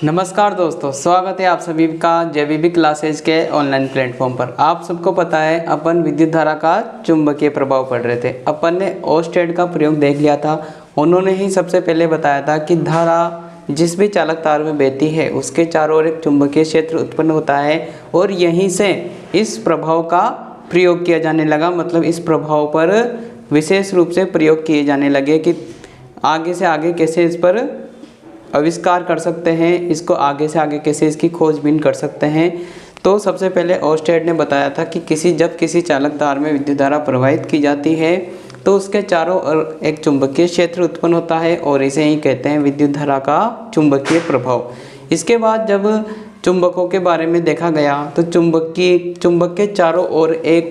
नमस्कार दोस्तों, स्वागत है आप सभी का जेबीबी क्लासेज के ऑनलाइन प्लेटफॉर्म पर। आप सबको पता है अपन विद्युत धारा का चुंबकीय प्रभाव पढ़ रहे थे। अपन ने ओस्टेड का प्रयोग देख लिया था। उन्होंने ही सबसे पहले बताया था कि धारा जिस भी चालक तार में बहती है उसके चारों ओर एक चुंबकीय क्षेत्र उत्पन्न होता है और यहीं से इस प्रभाव का प्रयोग किया जाने लगा। मतलब इस प्रभाव पर विशेष रूप से प्रयोग किए जाने लगे कि आगे से आगे कैसे इस पर आविष्कार कर सकते हैं, इसको आगे से आगे कैसे इसकी खोजबीन कर सकते हैं। तो सबसे पहले ओस्टेड ने बताया था कि जब किसी चालक तार में विद्युत धारा प्रवाहित की जाती है तो उसके चारों ओर एक चुंबकीय क्षेत्र उत्पन्न होता है और इसे ही कहते हैं विद्युत धारा का चुंबकीय प्रभाव। इसके बाद जब चुंबकों के बारे में देखा गया तो चुंबक के चारों ओर एक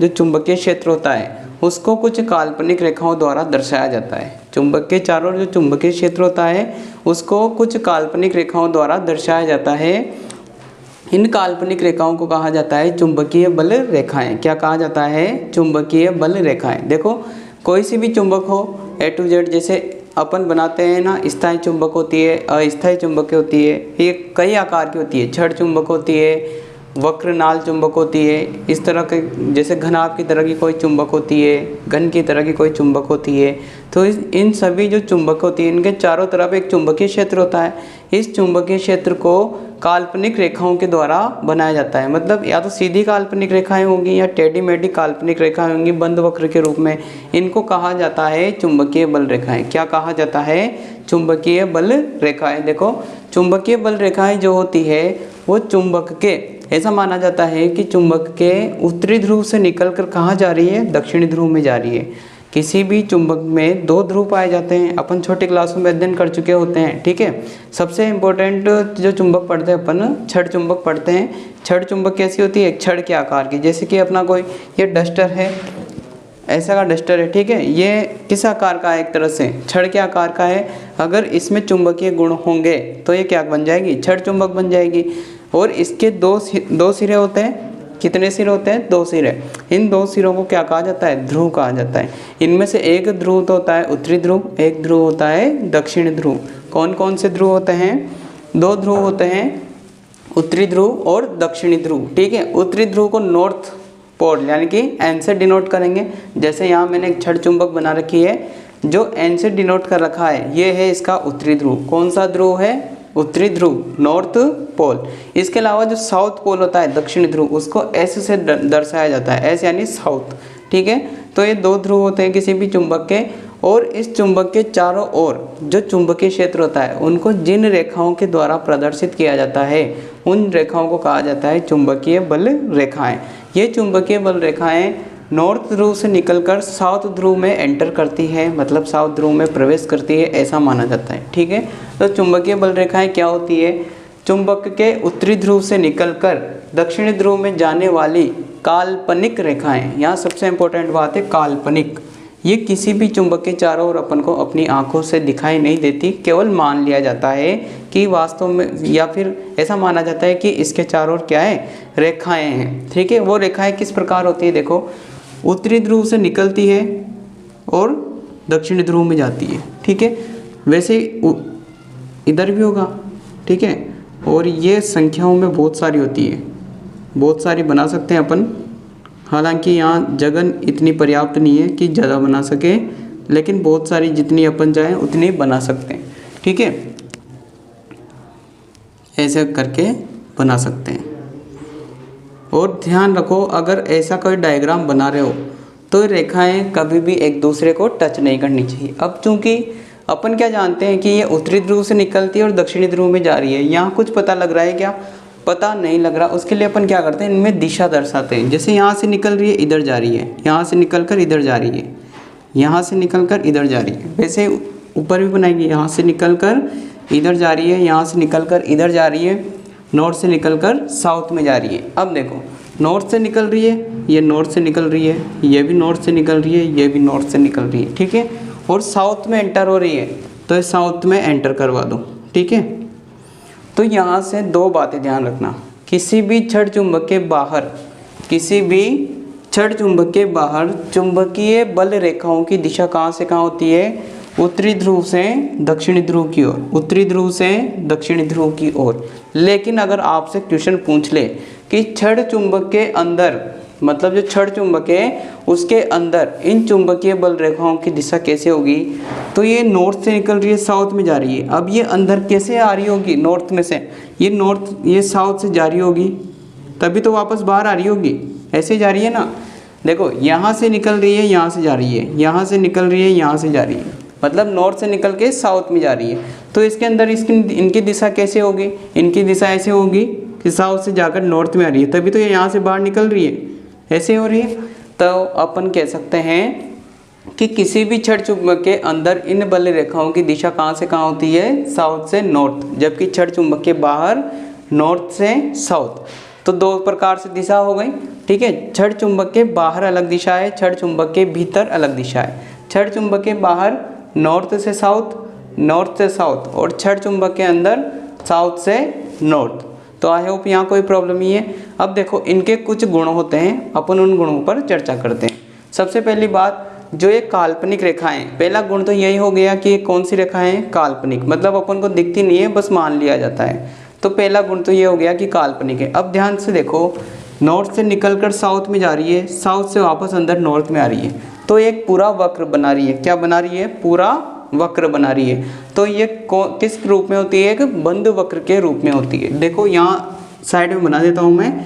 जो चुंबकीय क्षेत्र होता है उसको कुछ काल्पनिक रेखाओं द्वारा दर्शाया जाता है। चुंबक के चारों ओर जो चुंबकीय क्षेत्र होता है उसको कुछ काल्पनिक रेखाओं द्वारा दर्शाया जाता है। इन काल्पनिक रेखाओं को कहा जाता है चुंबकीय बल रेखाएं। क्या कहा जाता है? चुंबकीय बल रेखाएं। देखो, कोई सी भी चुंबक हो A to Z, जैसे अपन बनाते हैं ना, स्थायी चुंबक होती है, अस्थायी चुंबक होती है, ये कई आकार की होती है। छड़ चुंबक होती है, वक्र नाल चुंबक होती है, इस तरह के जैसे घनाभ की तरह की कोई चुंबक होती है, घन की तरह की कोई चुंबक होती है। तो इन सभी जो चुंबक होती है इनके चारों तरफ एक चुंबकीय क्षेत्र होता है। इस चुंबकीय क्षेत्र को काल्पनिक रेखाओं के द्वारा बनाया जाता है। मतलब या तो सीधी काल्पनिक रेखाएं होंगी या टेढ़ी मेढ़ी काल्पनिक रेखाएं होंगी बंद वक्र के रूप में। इनको कहा जाता है चुंबकीय बल रेखाएं। क्या कहा जाता है? चुंबकीय बल रेखाएं। देखो, चुंबकीय बल रेखाएं जो होती है वो चुंबक के, ऐसा माना जाता है कि चुंबक के उत्तरी ध्रुव से निकलकर कहाँ जा रही है? दक्षिणी ध्रुव में जा रही है। किसी भी चुंबक में दो ध्रुव पाए जाते हैं, अपन छोटे क्लासों में अध्ययन कर चुके होते हैं। ठीक है, सबसे इम्पोर्टेंट जो चुंबक पढ़ते हैं अपन छड़ चुंबक पढ़ते हैं। छड़ चुंबक कैसी होती है? एक छड़ के आकार की। जैसे कि अपना कोई ये डस्टर है, ऐसा का डस्टर है, ठीक है, ये किस आकार का है? एक तरह से छड़ के आकार का है। अगर इसमें चुंबकीय गुण होंगे तो ये क्या बन जाएगी? छड़ चुंबक बन जाएगी। और इसके दो सिरे होते हैं। कितने सिरे होते हैं? दो सिरे। इन दो सिरों को क्या कहा जाता है? ध्रुव कहा जाता है। इनमें से एक ध्रुव तो होता है उत्तरी ध्रुव, एक ध्रुव होता है दक्षिणी ध्रुव। कौन कौन से ध्रुव होते हैं? दो ध्रुव होते हैं, उत्तरी ध्रुव और दक्षिणी ध्रुव। ठीक है, उत्तरी ध्रुव को नॉर्थ पोल यानी कि एन से डिनोट करेंगे। जैसे यहाँ मैंने एक छड़ चुंबक बना रखी है जो एन से डिनोट कर रखा है, ये है इसका उत्तरी ध्रुव। कौन सा ध्रुव है? उत्तरी ध्रुव, नॉर्थ पोल। इसके अलावा जो साउथ पोल होता है दक्षिणी ध्रुव, उसको एस से दर्शाया जाता है। एस यानी साउथ। ठीक है, तो ये दो ध्रुव होते हैं किसी भी चुंबक के। और इस चुंबक के चारों ओर जो चुंबकीय क्षेत्र होता है उनको जिन रेखाओं के द्वारा प्रदर्शित किया जाता है उन रेखाओं को कहा जाता है चुंबकीय बल रेखाएं। ये चुंबकीय बल रेखाएं नॉर्थ ध्रुव से निकलकर साउथ ध्रुव में एंटर करती है, मतलब साउथ ध्रुव में प्रवेश करती है, ऐसा माना जाता है। ठीक है, तो चुंबकीय बल रेखाएं क्या होती है? चुंबक के उत्तरी ध्रुव से निकलकर दक्षिणी ध्रुव में जाने वाली काल्पनिक रेखाएं। यहाँ सबसे इंपॉर्टेंट बात है काल्पनिक। ये किसी भी चुंबक के चारों ओर अपन को अपनी आंखों से दिखाई नहीं देती, केवल मान लिया जाता है कि वास्तव में, या फिर ऐसा माना जाता है कि इसके चारों ओर क्या है? रेखाएं हैं। ठीक है, वो रेखाएं किस प्रकार होती है? देखो, उत्तरी ध्रुव से निकलती है और दक्षिणी ध्रुव में जाती है। ठीक है, वैसे इधर भी होगा। ठीक है, और ये संख्याओं में बहुत सारी होती है, बहुत सारी बना सकते हैं अपन। हालांकि यहाँ जगह इतनी पर्याप्त नहीं है कि ज़्यादा बना सके, लेकिन बहुत सारी जितनी अपन चाहें उतनी बना सकते हैं। ठीक है, ऐसे करके बना सकते हैं। और ध्यान रखो, अगर ऐसा कोई डायग्राम बना रहे हो तो रेखाएं कभी भी एक दूसरे को टच नहीं करनी चाहिए। अब चूंकि अपन क्या जानते हैं कि ये उत्तरी ध्रुव से निकलती है और दक्षिणी ध्रुव में जा रही है, यहाँ कुछ पता लग रहा है क्या? पता नहीं लग रहा। उसके लिए अपन क्या करते हैं, इनमें दिशा दर्शाते हैं। जैसे यहाँ से निकल रही है इधर जा रही है, यहाँ से निकल कर इधर जा रही है, यहाँ से निकल कर इधर जा रही है। वैसे ऊपर भी बनाएंगे, यहाँ से निकल कर इधर जा रही है, यहाँ से निकल कर इधर जा रही है, नॉर्थ से निकलकर साउथ में जा रही है। अब देखो, नॉर्थ से निकल रही है, ये नॉर्थ से निकल रही है, ये भी नॉर्थ से निकल रही है, ये भी नॉर्थ से निकल रही है। ठीक है, और साउथ में एंटर हो रही है तो ये साउथ में एंटर करवा दो। ठीक है, तो यहाँ से दो बातें ध्यान रखना। किसी भी छड़ चुंबक के बाहर, किसी भी छड़ चुंबक के बाहर चुंबकीय बल रेखाओं की दिशा कहाँ से कहाँ होती है? उत्तरी ध्रुव से दक्षिणी ध्रुव की ओर, उत्तरी ध्रुव से दक्षिणी ध्रुव की ओर। लेकिन अगर आपसे क्वेश्चन पूछ ले कि छड़ चुंबक के अंदर, मतलब जो छड़ चुंबक है उसके अंदर इन चुंबकीय बल रेखाओं की दिशा कैसे होगी, तो ये नॉर्थ से निकल रही है, साउथ में जा रही है। अब ये अंदर कैसे आ रही होगी, नॉर्थ में से, ये साउथ से जा रही होगी, तभी तो वापस बाहर आ रही होगी। ऐसे जा रही है ना, देखो यहाँ से निकल रही है, यहाँ से जा रही है, यहाँ से निकल रही है, यहाँ से जा रही है, मतलब नॉर्थ से निकल के साउथ में जा रही है। तो इसके अंदर इनकी दिशा कैसे होगी, इनकी दिशा ऐसे होगी कि साउथ से जाकर नॉर्थ में आ रही है, तभी तो ये यहाँ से बाहर निकल रही है, ऐसे हो रही है। तो अपन कह सकते हैं कि किसी भी छड़ चुंबक के अंदर इन बल रेखाओं की दिशा कहाँ से कहाँ होती है, साउथ से नॉर्थ, जबकि छड़ चुंबक के बाहर नॉर्थ से साउथ। तो दो प्रकार से दिशा हो गई, ठीक है। छड़ चुंबक के बाहर अलग दिशा है, छड़ चुंबक के भीतर अलग दिशा है। छड़ चुंबक के बाहर नॉर्थ से साउथ, नॉर्थ से साउथ, और छड़ चुंबक के अंदर साउथ से नॉर्थ। तो आई होप यहाँ कोई प्रॉब्लम नहीं है। अब देखो इनके कुछ गुण होते हैं, अपन उन गुणों पर चर्चा करते हैं। सबसे पहली बात, जो ये काल्पनिक रेखाएं, पहला गुण तो यही हो गया कि कौन सी रेखाएं, काल्पनिक, मतलब अपन को दिखती नहीं है, बस मान लिया जाता है। तो पहला गुण तो ये हो गया कि काल्पनिक है। अब ध्यान से देखो, नॉर्थ से निकलकर साउथ में जा रही है, साउथ से वापस अंदर नॉर्थ में आ रही है, तो एक पूरा वक्र बना रही है। क्या बना रही है, पूरा वक्र बना रही है। तो ये किस रूप में होती है, एक बंद वक्र के रूप में होती है। देखो यहाँ साइड में बना देता हूँ मैं,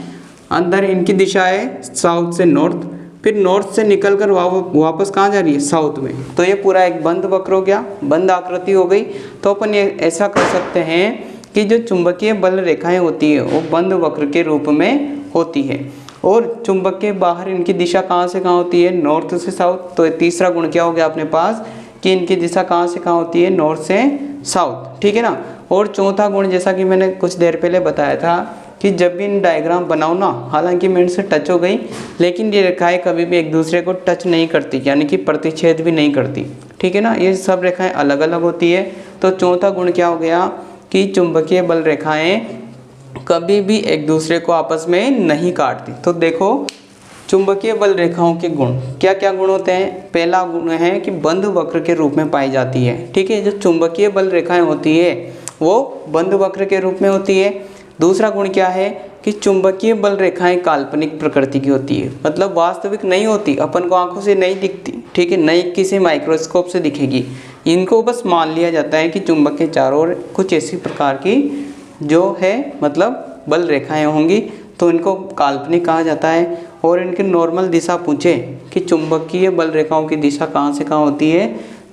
अंदर इनकी दिशा है साउथ से नॉर्थ, फिर नॉर्थ से निकलकर वापस कहाँ जा रही है, साउथ में। तो ये पूरा एक बंद वक्र हो गया, बंद आकृति हो गई। तो अपन ये ऐसा कर सकते हैं कि जो चुंबकीय बल रेखाएं होती है वो बंद वक्र के रूप में होती है, और चुंबक के बाहर इनकी दिशा कहाँ से कहाँ होती है, नॉर्थ से साउथ। तो तीसरा गुण क्या हो गया अपने पास कि इनकी दिशा कहाँ से कहाँ होती है, नॉर्थ से साउथ, ठीक है ना। और चौथा गुण, जैसा कि मैंने कुछ देर पहले बताया था कि जब भी इन डायग्राम बनाओ ना, हालांकि मैं इनसे टच हो गई, लेकिन ये रेखाएं कभी भी एक दूसरे को टच नहीं करती, यानी कि प्रतिच्छेद भी नहीं करती, ठीक है ना। ये सब रेखाएं अलग अलग होती है। तो चौथा गुण क्या हो गया कि चुंबकीय बल रेखाएं कभी भी एक दूसरे को आपस में नहीं काटती। तो देखो चुंबकीय बल रेखाओं के गुण, क्या क्या गुण होते हैं। पहला गुण है कि बंद वक्र के रूप में पाई जाती है, ठीक है। जो चुंबकीय बल रेखाएं होती है वो बंद वक्र के रूप में होती है। दूसरा गुण क्या है कि चुंबकीय बल रेखाएं काल्पनिक प्रकृति की होती है, मतलब वास्तविक नहीं होती, अपन को आंखों से नहीं दिखती, ठीक है, नहीं किसी माइक्रोस्कोप से दिखेगी। इनको बस मान लिया जाता है कि चुंबक के चारों ओर कुछ ऐसी प्रकार की जो है मतलब बल रेखाएं होंगी, तो इनको काल्पनिक कहा जाता है। और इनकी नॉर्मल दिशा पूछे कि चुंबकीय बल रेखाओं की दिशा कहाँ से कहाँ होती है,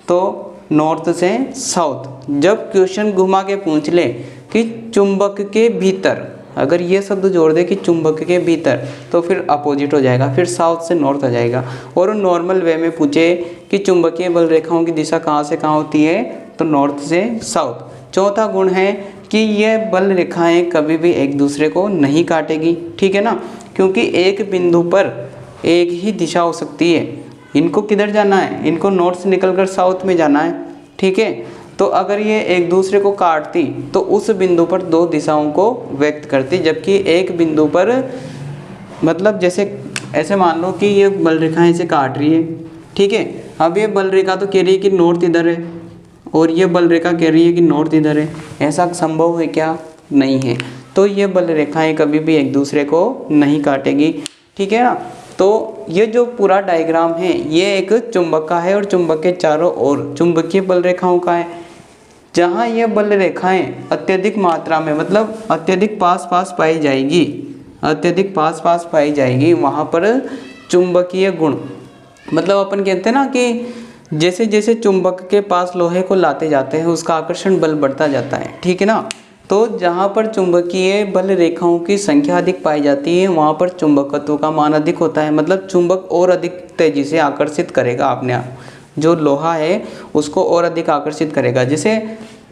तो नॉर्थ से साउथ। जब क्वेश्चन घुमा के पूछ ले कि चुंबक के भीतर, अगर ये शब्द जोड़ दे कि चुंबक के भीतर, तो फिर अपोजिट हो जाएगा, फिर साउथ से नॉर्थ आ जाएगा। और नॉर्मल वे में पूछे कि चुंबकीय बल रेखाओं की दिशा कहाँ से कहाँ होती है, तो नॉर्थ से साउथ। चौथा गुण है कि ये बल रेखाएं कभी भी एक दूसरे को नहीं काटेगी, ठीक है ना, क्योंकि एक बिंदु पर एक ही दिशा हो सकती है। इनको किधर जाना है, इनको नॉर्थ से निकलकर साउथ में जाना है, ठीक है। तो अगर ये एक दूसरे को काटती तो उस बिंदु पर दो दिशाओं को व्यक्त करती, जबकि एक बिंदु पर, मतलब जैसे ऐसे मान लो कि ये बल रेखाएं इसे काट रही है, ठीक है। अब ये बल रेखा तो कह रही है कि नॉर्थ इधर है, और ये बल रेखा कह रही है कि नॉर्थ इधर है। ऐसा संभव है क्या, नहीं है। तो ये बल रेखाएं कभी भी एक दूसरे को नहीं काटेगी, ठीक है ना। तो ये जो पूरा डायग्राम है ये एक चुंबक का है, और चुंबक के चारों ओर चुंबकीय बल रेखाओं का है। जहाँ ये बल रेखाएं अत्यधिक मात्रा में, मतलब अत्यधिक पास पास पाई जाएगी, अत्यधिक पास पास पाई जाएगी, वहाँ पर चुंबकीय गुण, मतलब अपन कहते हैं ना कि जैसे जैसे चुंबक के पास लोहे को लाते जाते हैं उसका आकर्षण बल बढ़ता जाता है, ठीक है ना। तो जहाँ पर चुंबकीय बल रेखाओं की संख्या अधिक पाई जाती है वहाँ पर चुंबकत्व का मान अधिक होता है, मतलब चुंबक और अधिक तेजी से आकर्षित करेगा अपने आप, जो लोहा है उसको और अधिक आकर्षित करेगा। जैसे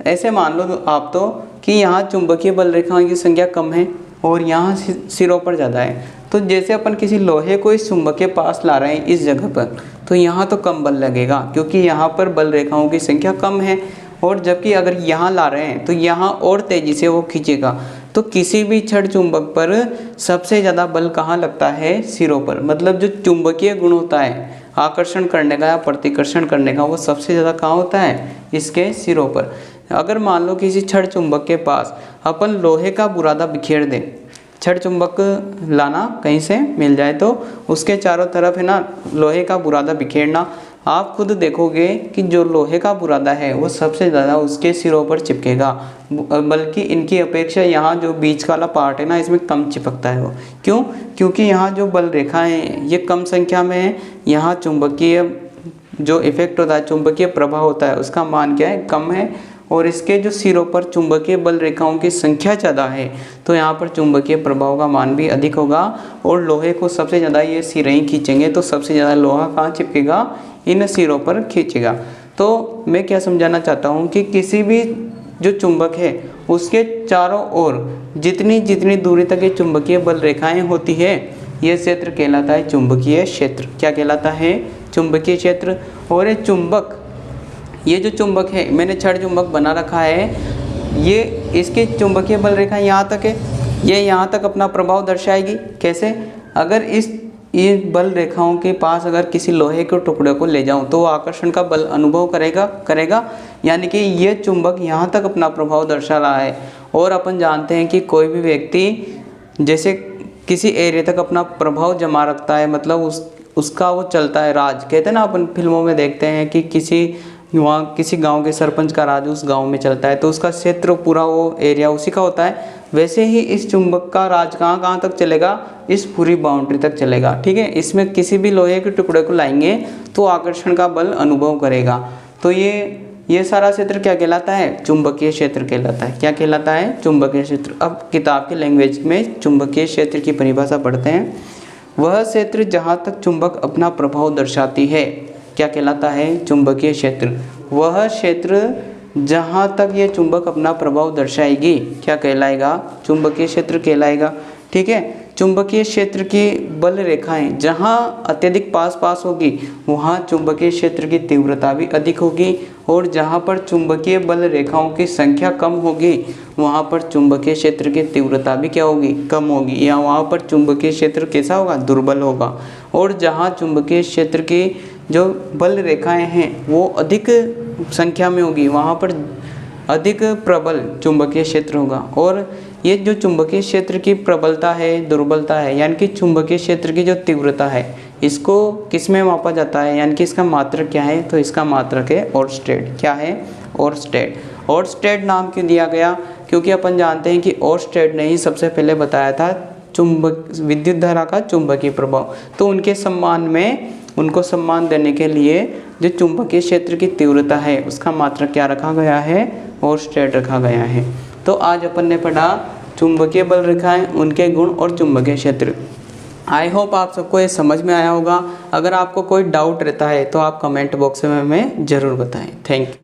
ऐसे मान लो आप तो कि यहाँ चुंबकीय बल रेखाओं की संख्या कम है और यहाँ सिरों पर ज़्यादा है, तो जैसे अपन किसी लोहे को इस चुंबक के पास ला रहे हैं इस जगह पर, तो यहाँ तो कम बल लगेगा क्योंकि यहाँ पर बल रेखाओं की संख्या कम है, और जबकि अगर यहाँ ला रहे हैं तो यहाँ और तेज़ी से वो खींचेगा। तो किसी भी छड़ चुंबक पर सबसे ज़्यादा बल कहाँ लगता है, सिरों पर, मतलब जो चुंबकीय गुण होता है आकर्षण करने का या प्रतिकर्षण करने का वो सबसे ज़्यादा कहाँ होता है, इसके सिरों पर। अगर मान लो किसी छड़ चुंबक के पास अपन लोहे का बुरादा बिखेर दें, छड़ चुंबक लाना कहीं से मिल जाए तो उसके चारों तरफ है ना लोहे का बुरादा बिखेरना, आप खुद देखोगे कि जो लोहे का बुरादा है वो सबसे ज़्यादा उसके सिरों पर चिपकेगा, बल्कि इनकी अपेक्षा यहाँ जो बीच वाला पार्ट है ना इसमें कम चिपकता है वो। क्यों? क्योंकि यहाँ जो बल रेखाएं हैं ये कम संख्या में है, यहाँ चुंबकीय जो इफेक्ट होता है, चुंबकीय प्रभाव होता है उसका मान क्या है, कम है, और इसके जो सिरों पर चुंबकीय बल रेखाओं की संख्या ज़्यादा है तो यहाँ पर चुंबकीय प्रभाव का मान भी अधिक होगा, और लोहे को सबसे ज़्यादा ये सिरे ही खींचेंगे तो सबसे ज़्यादा लोहा कहाँ चिपकेगा, इन सिरों पर खींचेगा। तो मैं क्या समझाना चाहता हूँ कि किसी भी जो चुंबक है उसके चारों ओर जितनी जितनी दूरी तक ये चुंबकीय बल रेखाएं होती है ये क्षेत्र कहलाता है चुंबकीय क्षेत्र। क्या कहलाता है? चुंबकीय क्षेत्र। और ये जो चुंबक है, मैंने छड़ चुंबक बना रखा है, ये इसके चुंबकीय बल रेखा यहाँ तक है, ये यहाँ तक अपना प्रभाव दर्शाएगी। कैसे? अगर ये बल रेखाओं के पास अगर किसी लोहे के टुकड़े को ले जाऊं तो वो आकर्षण का बल अनुभव करेगा, यानी कि ये चुंबक यहाँ तक अपना प्रभाव दर्शा रहा है। और अपन जानते हैं कि कोई भी व्यक्ति जैसे किसी एरिया तक अपना प्रभाव जमा रखता है, मतलब उसका वो चलता है राज, कहते हैं ना, अपन फिल्मों में देखते हैं कि किसी गांव के सरपंच का राज उस गांव में चलता है तो उसका क्षेत्र पूरा वो एरिया उसी का होता है। वैसे ही इस चुंबक का राज कहाँ तक चलेगा, इस पूरी बाउंड्री तक चलेगा। ठीक है, इसमें किसी भी लोहे के टुकड़े को लाएंगे तो आकर्षण का बल अनुभव करेगा। तो ये सारा क्षेत्र क्या कहलाता है? चुंबकीय क्षेत्र कहलाता है। क्या कहलाता है? चुंबकीय क्षेत्र। अब किताब की लैंग्वेज में चुंबकीय क्षेत्र की परिभाषा पढ़ते हैं। वह क्षेत्र जहाँ तक चुंबक अपना प्रभाव दर्शाती है, क्या कहलाता है? चुंबकीय क्षेत्र। वह क्षेत्र जहाँ तक ये चुंबक अपना प्रभाव दर्शाएगी क्या कहलाएगा? चुंबकीय क्षेत्र कहलाएगा। ठीक है, चुंबकीय क्षेत्र की बल रेखाएं जहाँ अत्यधिक पास होगी वहाँ चुंबकीय क्षेत्र की तीव्रता भी अधिक होगी, और जहाँ पर चुंबकीय बल रेखाओं की संख्या कम होगी वहाँ पर चुंबकीय क्षेत्र की तीव्रता भी क्या होगी? कम होगी, या वहाँ पर चुंबकीय क्षेत्र कैसा होगा? दुर्बल होगा। और जहाँ चुंबकीय क्षेत्र की जो बल रेखाएं हैं वो अधिक संख्या में होगी वहाँ पर अधिक प्रबल चुंबकीय क्षेत्र होगा। और ये जो चुंबकीय क्षेत्र की प्रबलता है, दुर्बलता है, यानी कि चुंबकीय क्षेत्र की जो तीव्रता है, इसको किस में मापा जाता है, यानी कि इसका मात्रक क्या है? तो इसका मात्रक है ओर्स्टेड। क्या है? ओर्स्टेड। ओर्स्टेड नाम क्यों दिया गया? क्योंकि अपन जानते हैं कि ओर्स्टेड ने ही सबसे पहले बताया था विद्युत धारा का चुंबकीय प्रभाव। तो उनको सम्मान देने के लिए जो चुंबकीय क्षेत्र की तीव्रता है उसका मात्रक क्या रखा गया है? ओर्स्टेड रखा गया है। तो आज अपन ने पढ़ा चुंबकीय बल रेखाएं, उनके गुण और चुंबकीय क्षेत्र। आई होप आप सबको ये समझ में आया होगा। अगर आपको कोई डाउट रहता है तो आप कमेंट बॉक्स में हमें ज़रूर बताएं। Thank you.